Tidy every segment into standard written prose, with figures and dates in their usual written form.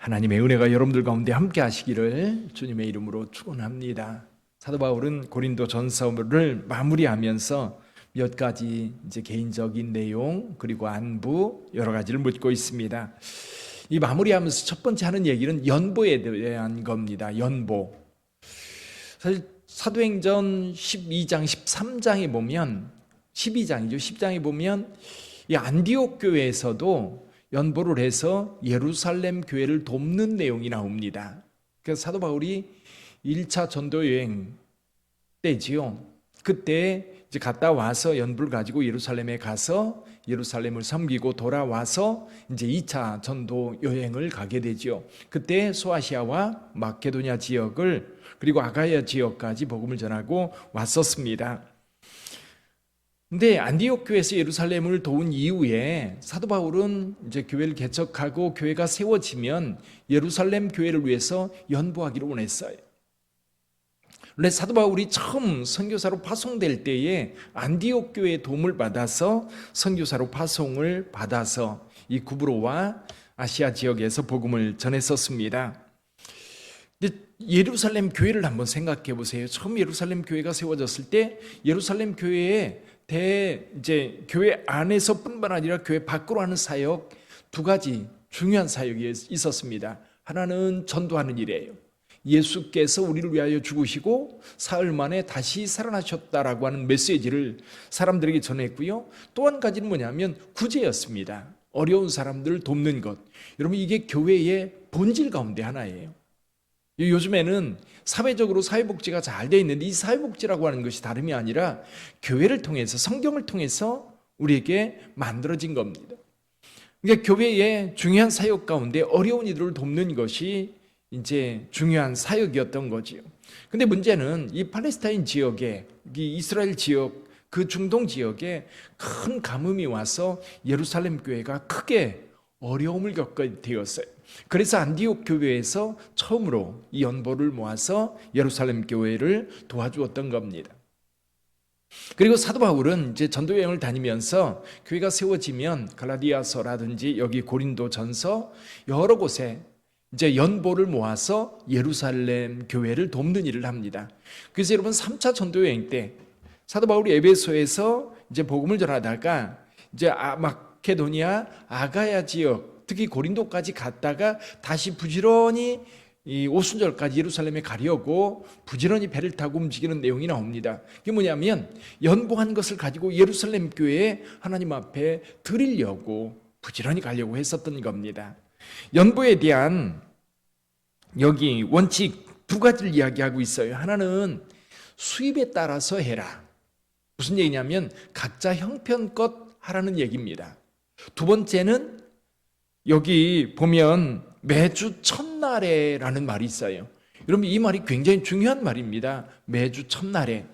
하나님의 은혜가 여러분들 가운데 함께 하시기를 주님의 이름으로 축원합니다. 사도 바울은 고린도 전서를 마무리하면서 몇 가지 이제 개인적인 내용 그리고 안부 여러 가지를 묻고 있습니다. 이 마무리하면서 첫 번째 하는 얘기는 연보에 대한 겁니다. 연보. 사실 사도행전 12장, 13장에 보면 12장이죠. 10장에 보면 이 안디옥 교회에서도 연보를 해서 예루살렘 교회를 돕는 내용이 나옵니다. 그래서 사도 바울이 1차 전도 여행 때지요. 그때 이제 갔다 와서 연불 가지고 예루살렘에 가서 예루살렘을 섬기고 돌아와서 이제 2차 전도 여행을 가게 되지요. 그때 소아시아와 마케도냐 지역을 그리고 아가야 지역까지 복음을 전하고 왔었습니다. 근데 안디옥 교회에서 예루살렘을 도운 이후에 사도 바울은 이제 교회를 개척하고 교회가 세워지면 예루살렘 교회를 위해서 연보하기를 원했어요. 원래 사도 바울이 처음 선교사로 파송될 때에 안디옥 교회의 도움을 받아서 선교사로 파송을 받아서 이 구브로와 아시아 지역에서 복음을 전했었습니다. 근데 예루살렘 교회를 한번 생각해 보세요. 처음 예루살렘 교회가 세워졌을 때 예루살렘 교회에 이제 교회 안에서뿐만 아니라 교회 밖으로 하는 사역 두 가지 중요한 사역이 있었습니다. 하나는 전도하는 일이에요. 예수께서 우리를 위하여 죽으시고 사흘 만에 다시 살아나셨다라고 하는 메시지를 사람들에게 전했고요. 또 한 가지는 뭐냐면 구제였습니다. 어려운 사람들을 돕는 것. 여러분 이게 교회의 본질 가운데 하나예요. 요즘에는 사회적으로 사회복지가 잘 돼 있는데 이 사회복지라고 하는 것이 다름이 아니라 교회를 통해서 성경을 통해서 우리에게 만들어진 겁니다. 그러니까 교회의 중요한 사역 가운데 어려운 이들을 돕는 것이 이제 중요한 사역이었던 거지요. 근데 문제는 이 팔레스타인 지역에 이 이스라엘 지역 그 중동 지역에 큰 가뭄이 와서 예루살렘 교회가 크게 어려움을 겪게 되었어요. 그래서 안디옥 교회에서 처음으로 이 연보를 모아서 예루살렘 교회를 도와주었던 겁니다. 그리고 사도 바울은 이제 전도 여행을 다니면서 교회가 세워지면 갈라디아서라든지 여기 고린도전서 여러 곳에 이제 연보를 모아서 예루살렘 교회를 돕는 일을 합니다. 그래서 여러분 3차 전도 여행 때 사도 바울이 에베소에서 이제 복음을 전하다가 이제 마케도니아 아가야 지역 특히 고린도까지 갔다가 다시 부지런히 이 오순절까지 예루살렘에 가려고 부지런히 배를 타고 움직이는 내용이 나옵니다. 그게 뭐냐면 연보한 것을 가지고 예루살렘 교회에 하나님 앞에 드리려고 부지런히 가려고 했었던 겁니다. 연보에 대한 여기 원칙 두 가지를 이야기하고 있어요. 하나는 수입에 따라서 해라. 무슨 얘기냐면 각자 형편껏 하라는 얘기입니다. 두 번째는 여기 보면 매주 첫날에라는 말이 있어요. 여러분 이 말이 굉장히 중요한 말입니다. 매주 첫날에.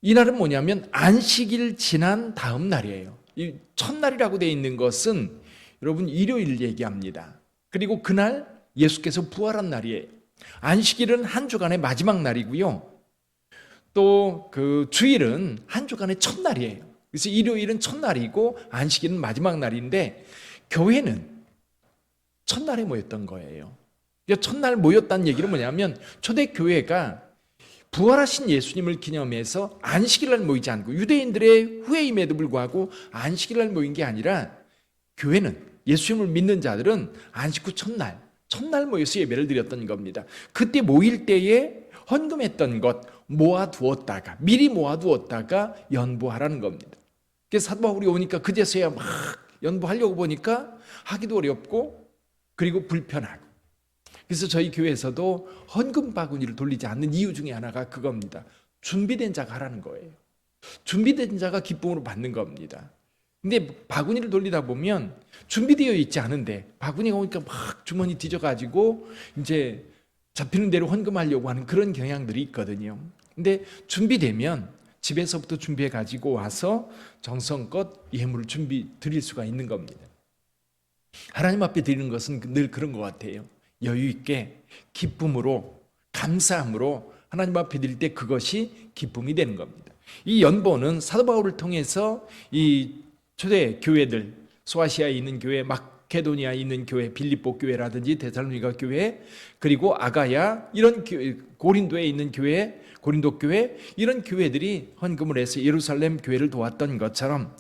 이 날은 뭐냐면 안식일 지난 다음 날이에요. 이 첫날이라고 되어 있는 것은 여러분 일요일 얘기합니다. 그리고 그날 예수께서 부활한 날이에요. 안식일은 한 주간의 마지막 날이고요. 또 그 주일은 한 주간의 첫날이에요. 그래서 일요일은 첫날이고 안식일은 마지막 날인데 교회는 첫날에 모였던 거예요. 첫날 모였다는 얘기는 뭐냐면 초대교회가 부활하신 예수님을 기념해서 안식일날 모이지 않고 유대인들의 후회임에도 불구하고 안식일날 모인 게 아니라 교회는 예수님을 믿는 자들은 안식 후 첫날 모여서 예배를 드렸던 겁니다. 그때 모일 때에 헌금했던 것 모아두었다가 미리 모아두었다가 연보하라는 겁니다. 그래서 사도 바울이 오니까 그제서야 막 연보하려고 보니까 하기도 어렵고 그리고 불편하고 그래서 저희 교회에서도 헌금 바구니를 돌리지 않는 이유 중에 하나가 그겁니다. 준비된 자가 하라는 거예요. 준비된 자가 기쁨으로 받는 겁니다. 근데 바구니를 돌리다 보면 준비되어 있지 않은데 바구니가 오니까 막 주머니 뒤져가지고 이제 잡히는 대로 헌금하려고 하는 그런 경향들이 있거든요. 근데 준비되면 집에서부터 준비해 가지고 와서 정성껏 예물을 드릴 수가 있는 겁니다. 하나님 앞에 드리는 것은 늘 그런 것 같아요. 여유 있게 기쁨으로 감사함으로 하나님 앞에 드릴 때 그것이 기쁨이 되는 겁니다. 이 연보는 사도 바울을 통해서 이 초대 교회들 소아시아에 있는 교회 막 마케도니아에 있는 교회, 빌립보 교회라든지 데살로니가 교회, 그리고 아가야, 이런 교회, 고린도에 있는 교회, 고린도 교회, 이런 교회들이 헌금을 해서 예루살렘 교회를 도왔던 것처럼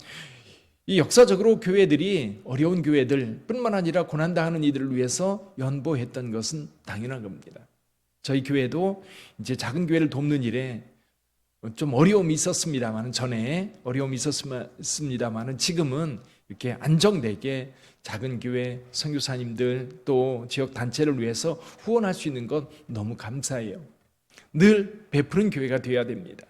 이 역사적으로 교회들이 어려운 교회들 뿐만 아니라 고난당하는 이들을 위해서 연보했던 것은 당연한 겁니다. 저희 교회도 이제 작은 교회를 돕는 일에 좀 어려움이 있었습니다만, 전에 어려움이 있었습니다만 지금은 이렇게 안정되게 작은 교회 선교사님들 또 지역 단체를 위해서 후원할 수 있는 것 너무 감사해요. 늘 베푸는 교회가 되어야 됩니다.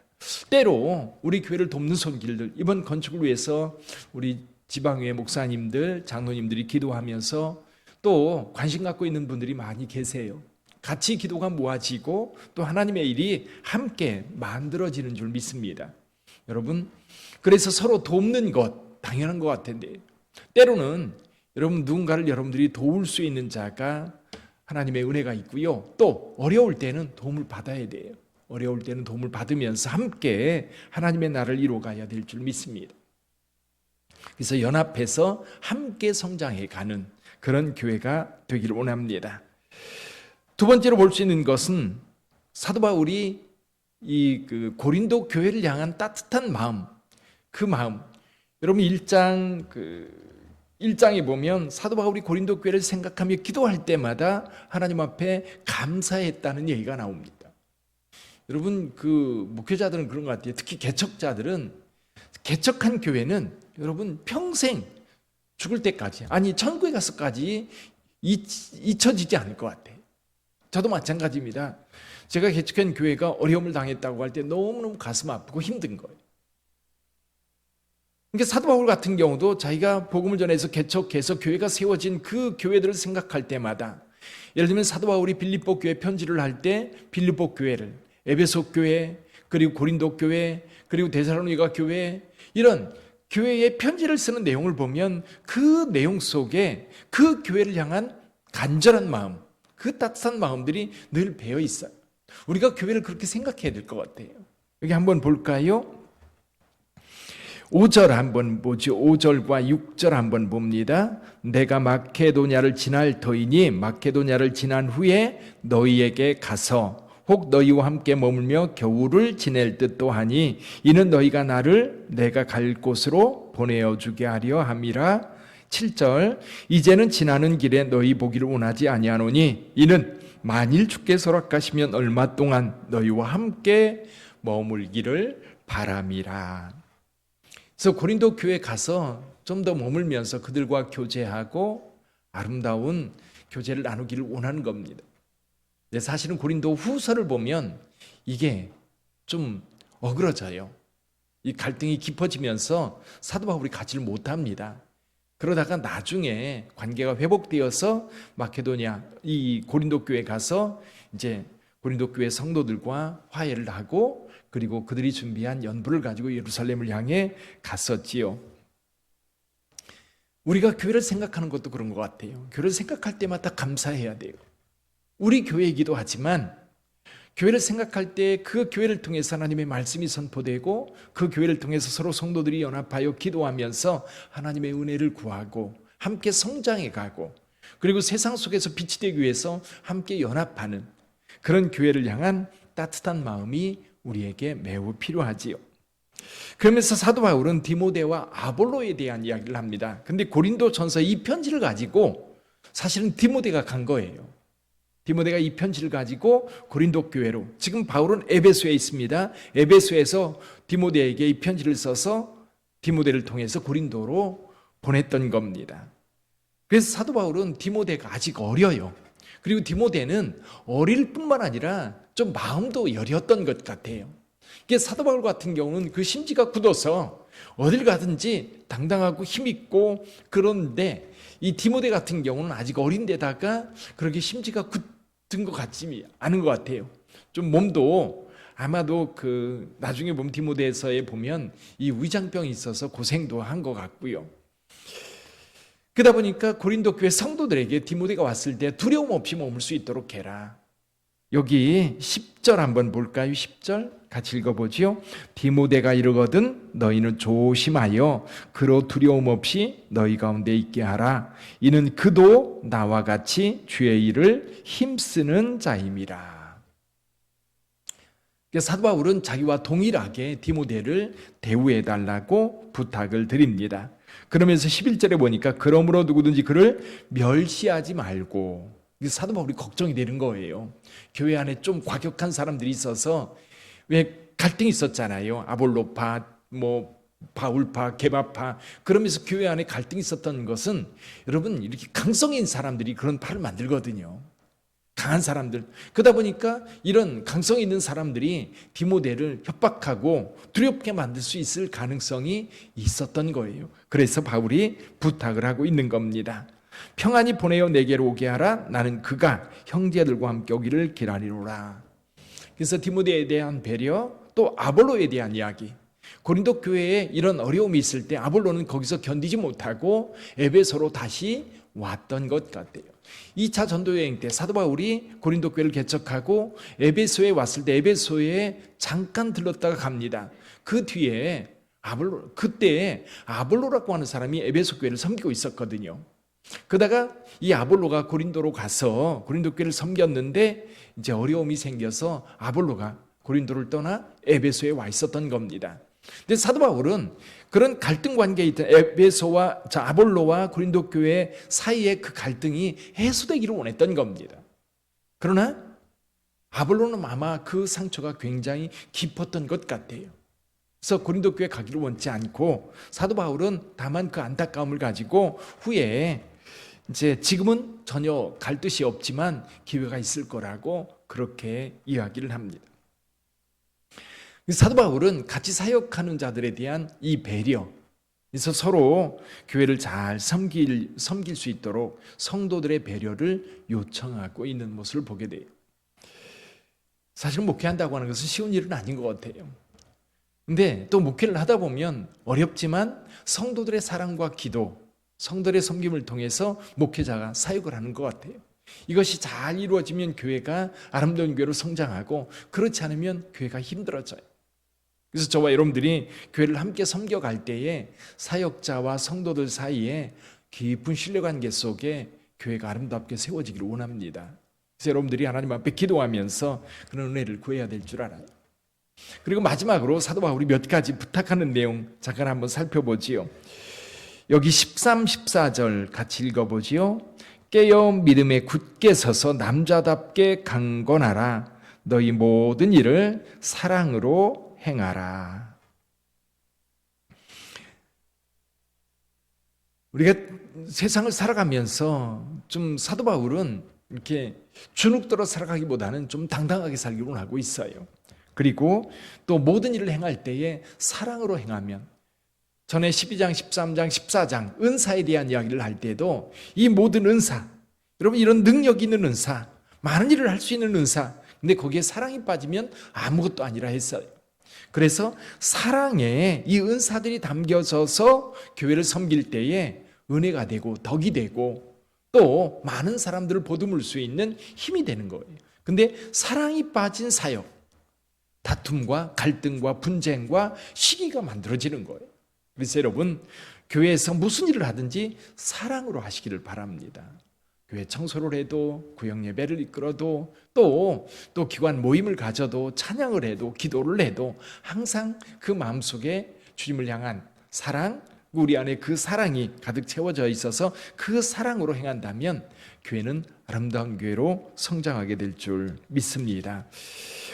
때로 우리 교회를 돕는 손길들, 이번 건축을 위해서 우리 지방교회 목사님들, 장로님들이 기도하면서 또 관심 갖고 있는 분들이 많이 계세요. 같이 기도가 모아지고 또 하나님의 일이 함께 만들어지는 줄 믿습니다. 여러분, 그래서 서로 돕는 것 당연한 것 같은데, 때로는 여러분 누군가를 여러분들이 도울 수 있는 자가 하나님의 은혜가 있고요, 또 어려울 때는 도움을 받아야 돼요. 어려울 때는 도움을 받으면서 함께 하나님의 나라를 이루어가야 될 줄 믿습니다. 그래서 연합해서 함께 성장해가는 그런 교회가 되기를 원합니다. 두 번째로 볼 수 있는 것은 사도 바울이 이 고린도 교회를 향한 따뜻한 마음, 그 마음. 여러분 1장에 보면 사도 바울이 고린도 교회를 생각하며 기도할 때마다 하나님 앞에 감사했다는 얘기가 나옵니다. 여러분 목회자들은 그런 것 같아요. 특히 개척자들은, 개척한 교회는 여러분 평생 죽을 때까지, 아니 천국에 가서까지 잊혀지지 않을 것 같아요. 저도 마찬가지입니다. 제가 개척한 교회가 어려움을 당했다고 할 때 너무너무 가슴 아프고 힘든 거예요. 그러니까 사도 바울 같은 경우도 자기가 복음을 전해서 개척해서 교회가 세워진 그 교회들을 생각할 때마다, 예를 들면 사도 바울이 빌립보 교회 편지를 할 때 빌립보 교회를, 에베소 교회, 그리고 고린도 교회, 그리고 데살로니가 교회, 이런 교회의 편지를 쓰는 내용을 보면 그 내용 속에 그 교회를 향한 간절한 마음, 그 따뜻한 마음들이 늘 배어 있어요. 우리가 교회를 그렇게 생각해야 될 것 같아요. 여기 한번 볼까요? 5절 한번 보죠. 5절과 6절 한번 봅니다. 내가 마케도냐를 지날 터이니 마케도냐를 지난 후에 너희에게 가서 혹 너희와 함께 머물며 겨울을 지낼 듯도 하니 이는 너희가 나를 내가 갈 곳으로 보내어주게 하려 함이라. 7절 이제는 지나는 길에 너희 보기를 원하지 아니하노니 이는 만일 주께서 허락하시면 얼마 동안 너희와 함께 머물기를 바람이라. 그래서 고린도 교회 가서 좀 더 머물면서 그들과 교제하고 아름다운 교제를 나누기를 원하는 겁니다. 근데 사실은 고린도 후서를 보면 이게 좀 어그러져요. 이 갈등이 깊어지면서 사도 바울이 가지를 못합니다. 그러다가 나중에 관계가 회복되어서 마케도냐, 이 고린도 교회 가서 이제 고린도 교회 성도들과 화해를 하고, 그리고 그들이 준비한 연부를 가지고 예루살렘을 향해 갔었지요. 우리가 교회를 생각하는 것도 그런 것 같아요. 교회를 생각할 때마다 감사해야 돼요. 우리 교회이기도 하지만 교회를 생각할 때 그 교회를 통해서 하나님의 말씀이 선포되고 그 교회를 통해서 서로 성도들이 연합하여 기도하면서 하나님의 은혜를 구하고 함께 성장해 가고, 그리고 세상 속에서 빛이 되기 위해서 함께 연합하는 그런 교회를 향한 따뜻한 마음이 우리에게 매우 필요하지요. 그러면서 사도 바울은 디모데와 아볼로에 대한 이야기를 합니다. 근데 고린도 전서 이 편지를 가지고 사실은 디모데가 간 거예요. 디모데가 이 편지를 가지고 고린도 교회로, 지금 바울은 에베소에 있습니다. 에베소에서 디모데에게 이 편지를 써서 디모데를 통해서 고린도로 보냈던 겁니다. 그래서 사도 바울은 디모데가 아직 어려요. 그리고 디모데는 어릴 뿐만 아니라 좀 마음도 여렸던 것 같아요. 이게 사도 바울 같은 경우는 그 심지가 굳어서 어딜 가든지 당당하고 힘있고, 그런데 이 디모데 같은 경우는 아직 어린데다가 그렇게 심지가 굳은 것 같지 않은 것 같아요. 좀 몸도 아마도 나중에 보면 디모데서에 보면 이 위장병이 있어서 고생도 한 것 같고요. 그러다 보니까 고린도 교회 성도들에게 디모데가 왔을 때 두려움 없이 머물 수 있도록 해라. 여기 10절 한번 볼까요? 10절 같이 읽어보지요. 디모데가 이르거든 너희는 조심하여 그로 두려움 없이 너희 가운데 있게 하라. 이는 그도 나와 같이 주의 일을 힘쓰는 자임이라. 사도 바울은 자기와 동일하게 디모데를 대우해 달라고 부탁을 드립니다. 그러면서 11절에 보니까 그러므로 누구든지 그를 멸시하지 말고, 사도 바울이 걱정이 되는 거예요. 교회 안에 좀 과격한 사람들이 있어서, 왜 갈등이 있었잖아요. 아볼로파, 바울파, 게바파. 그러면서 교회 안에 갈등이 있었던 것은, 여러분 이렇게 강성인 사람들이 그런 파를 만들거든요. 강한 사람들. 그러다 보니까 이런 강성 있는 사람들이 디모데를 협박하고 두렵게 만들 수 있을 가능성이 있었던 거예요. 그래서 바울이 부탁을 하고 있는 겁니다. 평안히 보내어 내게로 오게 하라. 나는 그가 형제들과 함께 오기를 기다리노라. 그래서 디모데에 대한 배려, 또 아볼로에 대한 이야기. 고린도 교회에 이런 어려움이 있을 때 아볼로는 거기서 견디지 못하고 에베소로 다시 왔던 것 같아요. 2차 전도여행 때 사도 바울이 고린도 교회를 개척하고 에베소에 왔을 때 에베소에 잠깐 들렀다가 갑니다. 그 뒤에 그때 아볼로라고 하는 사람이 에베소 교회를 섬기고 있었거든요. 그러다가 이 아볼로가 고린도로 가서 고린도 교회를 섬겼는데 이제 어려움이 생겨서 아볼로가 고린도를 떠나 에베소에 와 있었던 겁니다. 근데 사도 바울은 그런 갈등 관계에 있던 아볼로와 고린도 교회 사이의 그 갈등이 해소되기를 원했던 겁니다. 그러나 아볼로는 아마 그 상처가 굉장히 깊었던 것 같아요. 그래서 고린도 교회 가기를 원치 않고 사도 바울은 다만 그 안타까움을 가지고 후에 이제 지금은 전혀 갈 뜻이 없지만 기회가 있을 거라고 그렇게 이야기를 합니다. 사도 바울은 같이 사역하는 자들에 대한 이 배려, 그래서 서로 교회를 잘 섬길 수 있도록 성도들의 배려를 요청하고 있는 모습을 보게 돼요. 사실 목회한다고 하는 것은 쉬운 일은 아닌 것 같아요. 근데 또 목회를 하다 보면 어렵지만 성도들의 사랑과 기도, 성도들의 섬김을 통해서 목회자가 사역을 하는 것 같아요. 이것이 잘 이루어지면 교회가 아름다운 교회로 성장하고, 그렇지 않으면 교회가 힘들어져요. 그래서 저와 여러분들이 교회를 함께 섬겨갈 때에 사역자와 성도들 사이에 깊은 신뢰관계 속에 교회가 아름답게 세워지기를 원합니다. 그래서 여러분들이 하나님 앞에 기도하면서 그런 은혜를 구해야 될 줄 알아요. 그리고 마지막으로 사도 바울이 몇 가지 부탁하는 내용 잠깐 한번 살펴보지요. 여기 13, 14절 같이 읽어보지요. 깨어 믿음에 굳게 서서 남자답게 강건하라. 너희 모든 일을 사랑으로 행하라. 우리가 세상을 살아가면서 좀 사도 바울은 이렇게 주눅들어 살아가기보다는 좀 당당하게 살기로 하고 있어요. 그리고 또 모든 일을 행할 때에 사랑으로 행하면, 전에 12장, 13장, 14장 은사에 대한 이야기를 할 때도 이 모든 은사, 여러분 이런 능력 있는 은사, 많은 일을 할 수 있는 은사, 근데 거기에 사랑이 빠지면 아무것도 아니라 했어요. 그래서 사랑에 이 은사들이 담겨져서 교회를 섬길 때에 은혜가 되고 덕이 되고 또 많은 사람들을 보듬을 수 있는 힘이 되는 거예요. 근데 사랑이 빠진 사역, 다툼과 갈등과 분쟁과 시기가 만들어지는 거예요. 그래서 여러분, 교회에서 무슨 일을 하든지 사랑으로 하시기를 바랍니다. 교회 청소를 해도, 구역 예배를 이끌어도, 또 기관 모임을 가져도, 찬양을 해도, 기도를 해도 항상 그 마음속에 주님을 향한 사랑, 우리 안에 그 사랑이 가득 채워져 있어서 그 사랑으로 행한다면 교회는 아름다운 교회로 성장하게 될 줄 믿습니다.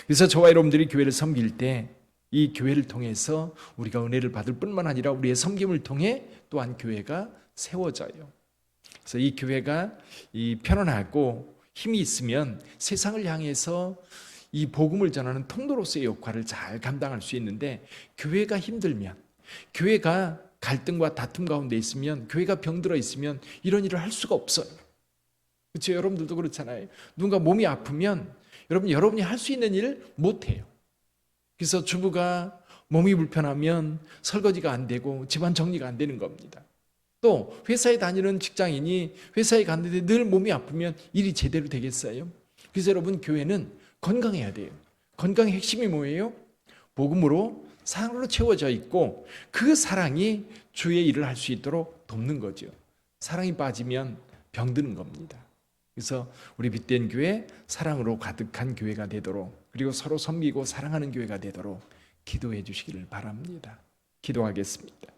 그래서 저와 여러분들이 교회를 섬길 때 이 교회를 통해서 우리가 은혜를 받을 뿐만 아니라 우리의 섬김을 통해 또한 교회가 세워져요. 그래서 이 교회가 이 편안하고 힘이 있으면 세상을 향해서 이 복음을 전하는 통로로서의 역할을 잘 감당할 수 있는데, 교회가 힘들면, 교회가 갈등과 다툼 가운데 있으면, 교회가 병들어 있으면 이런 일을 할 수가 없어요. 그렇죠? 여러분들도 그렇잖아요. 누군가 몸이 아프면 여러분이 할 수 있는 일을 못해요. 그래서 주부가 몸이 불편하면 설거지가 안 되고 집안 정리가 안 되는 겁니다. 또 회사에 다니는 직장인이 회사에 갔는데 늘 몸이 아프면 일이 제대로 되겠어요? 그래서 여러분, 교회는 건강해야 돼요. 건강의 핵심이 뭐예요? 복음으로 사랑으로 채워져 있고 그 사랑이 주의 일을 할 수 있도록 돕는 거죠. 사랑이 빠지면 병드는 겁니다. 그래서 우리 빛된 교회 사랑으로 가득한 교회가 되도록 그리고 서로 섬기고 사랑하는 교회가 되도록 기도해 주시기를 바랍니다. 기도하겠습니다.